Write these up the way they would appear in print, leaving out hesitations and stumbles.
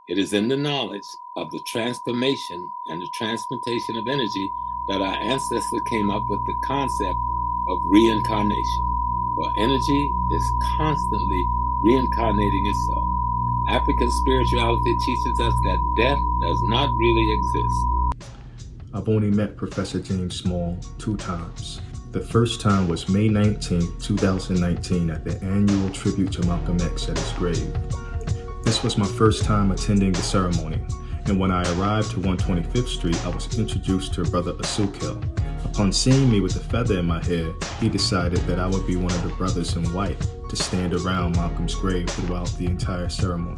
It is in the knowledge of the transformation and the transmutation of energy that our ancestors came up with the concept of reincarnation. For energy is constantly reincarnating itself. African spirituality teaches us that death does not really exist. I've only met Professor James Small 2 times. The first time was May 19, 2019 at the annual tribute to Malcolm X at his grave. This was my first time attending the ceremony, and when I arrived to 125th Street, I was introduced to Brother Asukil. Upon seeing me with a feather in my hair, he decided that I would be one of the brothers in white to stand around Malcolm's grave throughout the entire ceremony.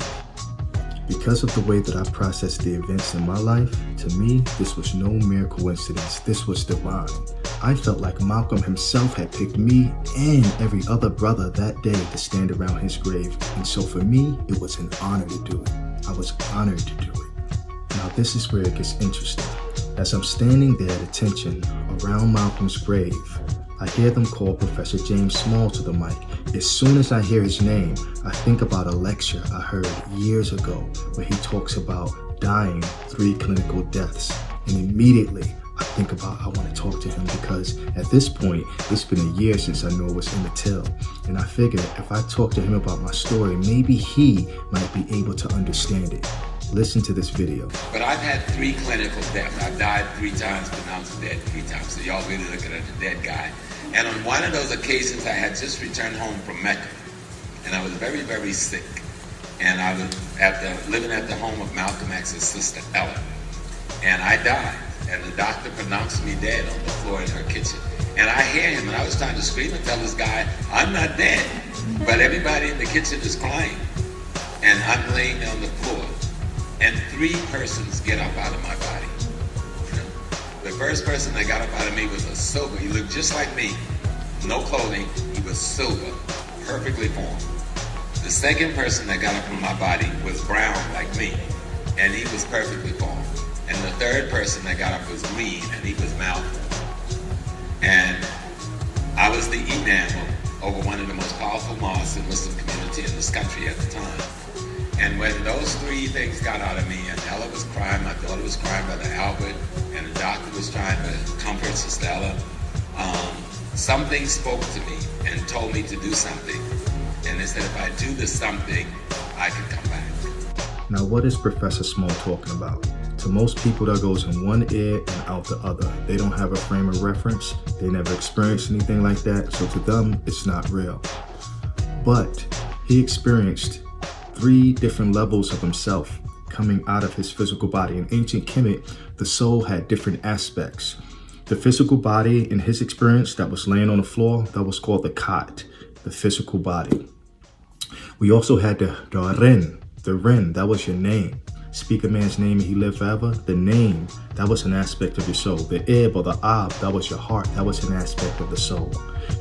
Because of the way that I processed the events in my life, to me, this was no mere coincidence. This was divine. I felt like Malcolm himself had picked me and every other brother that day to stand around his grave. And so for me, it was an honor to do it. I was honored to do it. Now this is where it gets interesting. As I'm standing there at attention around Malcolm's grave, I hear them call Professor James Small to the mic. As soon as I hear his name, I think about a lecture I heard years ago where he talks about dying 3 clinical deaths. And immediately I think about I want to talk to him because at this point, it's been a year since I knew I was in the till. And I figured if I talk to him about my story, maybe he might be able to understand it. Listen to this video. But I've had 3 clinical deaths. I've died 3 times, pronounced dead 3 times. So y'all really looking at the dead guy. And on one of those occasions, I had just returned home from Mecca. And I was very, very sick. And I was living at the home of Malcolm X's sister, Ella. And I died. And the doctor pronounced me dead on the floor in her kitchen. And I hear him, and I was trying to scream and tell this guy, I'm not dead. But everybody in the kitchen is crying. And I'm laying on the floor. And 3 persons get up out of my body. The first person that got up out of me was a silver. He looked just like me. No clothing. He was silver. Perfectly formed. The second person that got up from my body was brown like me. And he was perfectly formed. And the third person that got up was green. And he was malformed. And I was the imam over one of the most powerful mosques in the Muslim community in this country at the time. And when those 3 things got out of me, and Ella was crying, my daughter was crying, Brother Albert, and the doctor was trying to comfort Sister Ella, something spoke to me and told me to do something. And they said, if I do this something, I can come back. Now, what is Professor Small talking about? To most people, that goes in one ear and out the other. They don't have a frame of reference. They never experienced anything like that. So to them, it's not real. But he experienced 3 different levels of himself coming out of his physical body. In ancient Kemet, the soul had different aspects. The physical body, in his experience, that was laying on the floor, that was called the Khat, the physical body. We also had the Ren, that was your name. Speak a man's name and he lived forever. The name, that was an aspect of your soul. The Ib or the Ab, that was your heart. That was an aspect of the soul.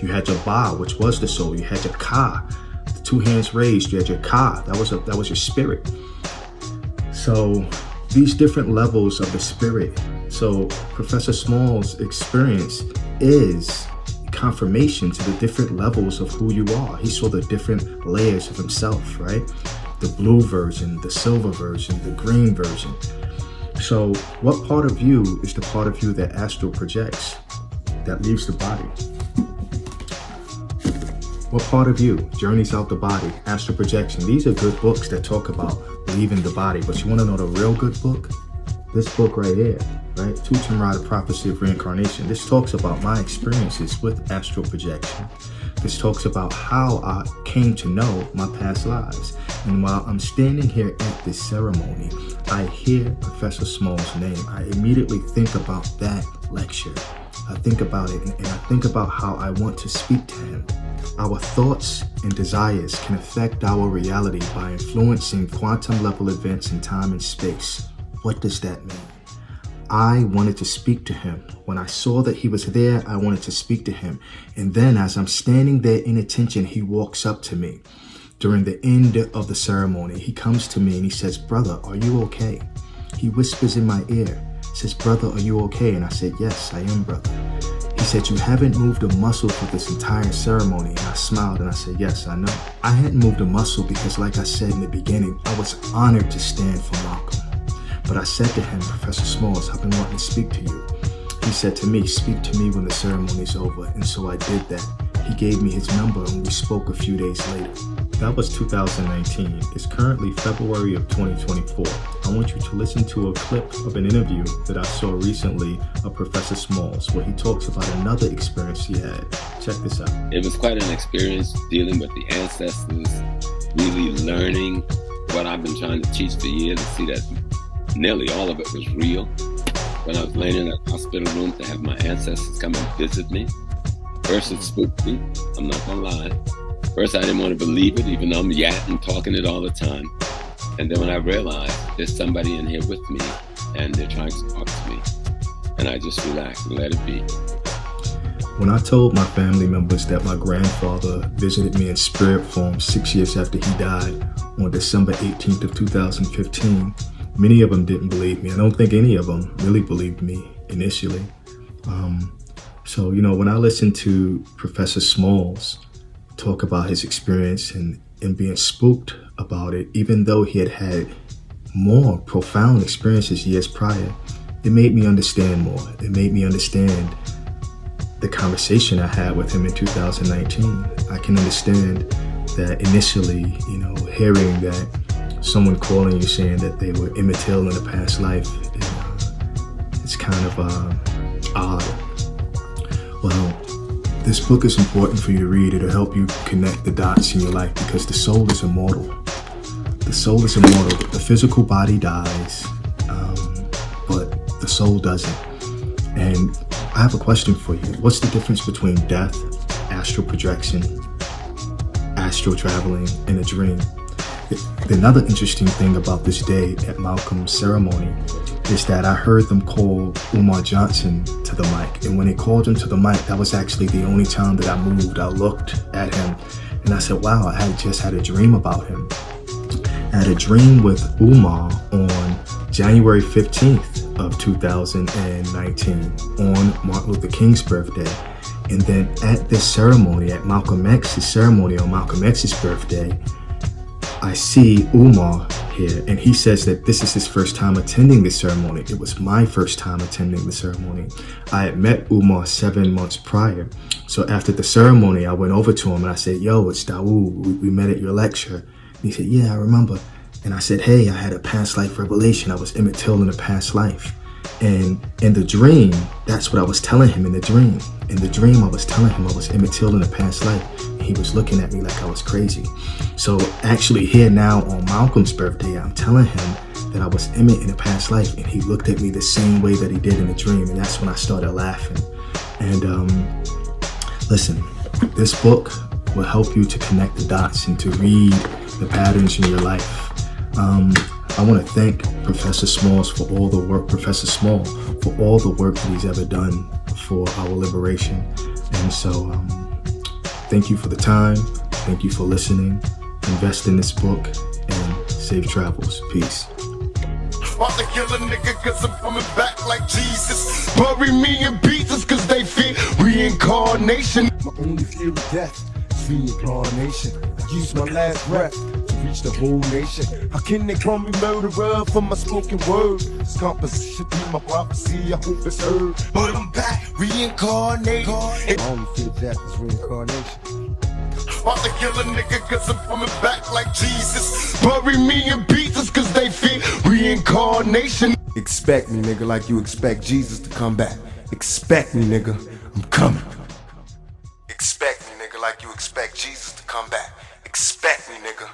You had your Ba, which was the soul. You had your Ka, 2 hands raised. You had your Ka, that was your spirit. So these different levels of the spirit. So Professor Small's experience is confirmation to the different levels of who you are. He saw the different layers of himself, right? The blue version, the silver version, the green version. So what part of you is the part of you that astral projects, that leaves the body? What part of you journeys out the body, astral projection? These are good books that talk about leaving the body, but you want to know the real good book? This book right here, right? Tucumra, the Prophecy of Reincarnation. This talks about my experiences with astral projection. This talks about how I came to know my past lives. And while I'm standing here at this ceremony, I hear Professor Small's name. I immediately think about that lecture. I think about it, and I think about how I want to speak to him. Our thoughts and desires can affect our reality by influencing quantum level events in time and space. What does that mean? I wanted to speak to him. When I saw that he was there, I wanted to speak to him. And then as I'm standing there in attention, he walks up to me. During the end of the ceremony, he comes to me and he says, "Brother, are you okay?" He whispers in my ear, says, "Brother, are you okay?" And I said, "Yes, I am, brother." He said, "You haven't moved a muscle for this entire ceremony." And I smiled and I said, "Yes, I know." I hadn't moved a muscle because, like I said in the beginning, I was honored to stand for Malcolm. But I said to him, "Professor Smalls, I've been wanting to speak to you." He said to me, "Speak to me when the ceremony's over." And so I did that. He gave me his number and we spoke a few days later. That was 2019. It's currently February of 2024. I want you to listen to a clip of an interview that I saw recently of Professor Smalls, where he talks about another experience he had. Check this out. It was quite an experience dealing with the ancestors, really learning what I've been trying to teach for years, and see that nearly all of it was real. When I was laying in that hospital room to have my ancestors come and visit me, first it spooked me, I'm not gonna lie. First I didn't want to believe it, even though I'm yakking, talking it all the time. And then when I realized there's somebody in here with me and they're trying to talk to me, and I just relaxed and let it be. When I told my family members that my grandfather visited me in spirit form 6 years after he died on December 18th of 2015, many of them didn't believe me. I don't think any of them really believed me initially. So, when I listened to Professor Smalls talk about his experience and being spooked about it, even though he had had more profound experiences years prior, it made me understand more. It made me understand the conversation I had with him in 2019. I can understand that initially, hearing that someone calling you saying that they were immaterial in a past life, it's kind of odd. Well, this book is important for you to read. It'll help you connect the dots in your life because the soul is immortal. The soul is immortal. The physical body dies, but the soul doesn't. And I have a question for you. What's the difference between death, astral projection, astral traveling, and a dream? Another interesting thing about this day at Malcolm's ceremony is that I heard them call Umar Johnson to the mic. And when they called him to the mic, that was actually the only time that I moved. I looked at him and I said, wow, I had just had a dream about him. I had a dream with Umar on January 15th of 2019 on Martin Luther King's birthday. And then at this ceremony, at Malcolm X's ceremony on Malcolm X's birthday, I see Umar here, and he says that this is his first time attending the ceremony. It was my first time attending the ceremony. I had met Umar 7 months prior. So after the ceremony, I went over to him and I said, "Yo, it's Dawood. We met at your lecture." And he said, "Yeah, I remember." And I said, "Hey, I had a past life revelation. I was immaterial in a past life." And in the dream, that's what I was telling him in the dream. In the dream, I was telling him I was immaterial in a past life. And he was looking at me like I was crazy. So actually here now on Malcolm's birthday, I'm telling him that I was Emmett in a past life. And he looked at me the same way that he did in the dream. And that's when I started laughing. And listen, this book will help you to connect the dots and to read the patterns in your life. I want to thank Professor Smalls for all the work, Professor Small, for all the work that he's ever done for our liberation. And so, thank you for the time. Thank you for listening. Invest in this book and safe travels. Peace. About to kill a nigga cause I'm coming back like Jesus. Bury me in pieces cause they fear reincarnation. My only fear of death is reincarnation. I use my last breath to reach the whole nation. How can they call me murderer for my spoken word? This composition be my prophecy, I hope it's heard. But I'm back, reincarnated. My only fear of death is reincarnation. About to kill a nigga cause I'm coming back like Jesus. Bury me in pieces cause they fear reincarnation. Expect me, nigga, like you expect Jesus to come back. Expect me, nigga, I'm coming. Expect me, nigga, like you expect Jesus to come back. Expect me, nigga,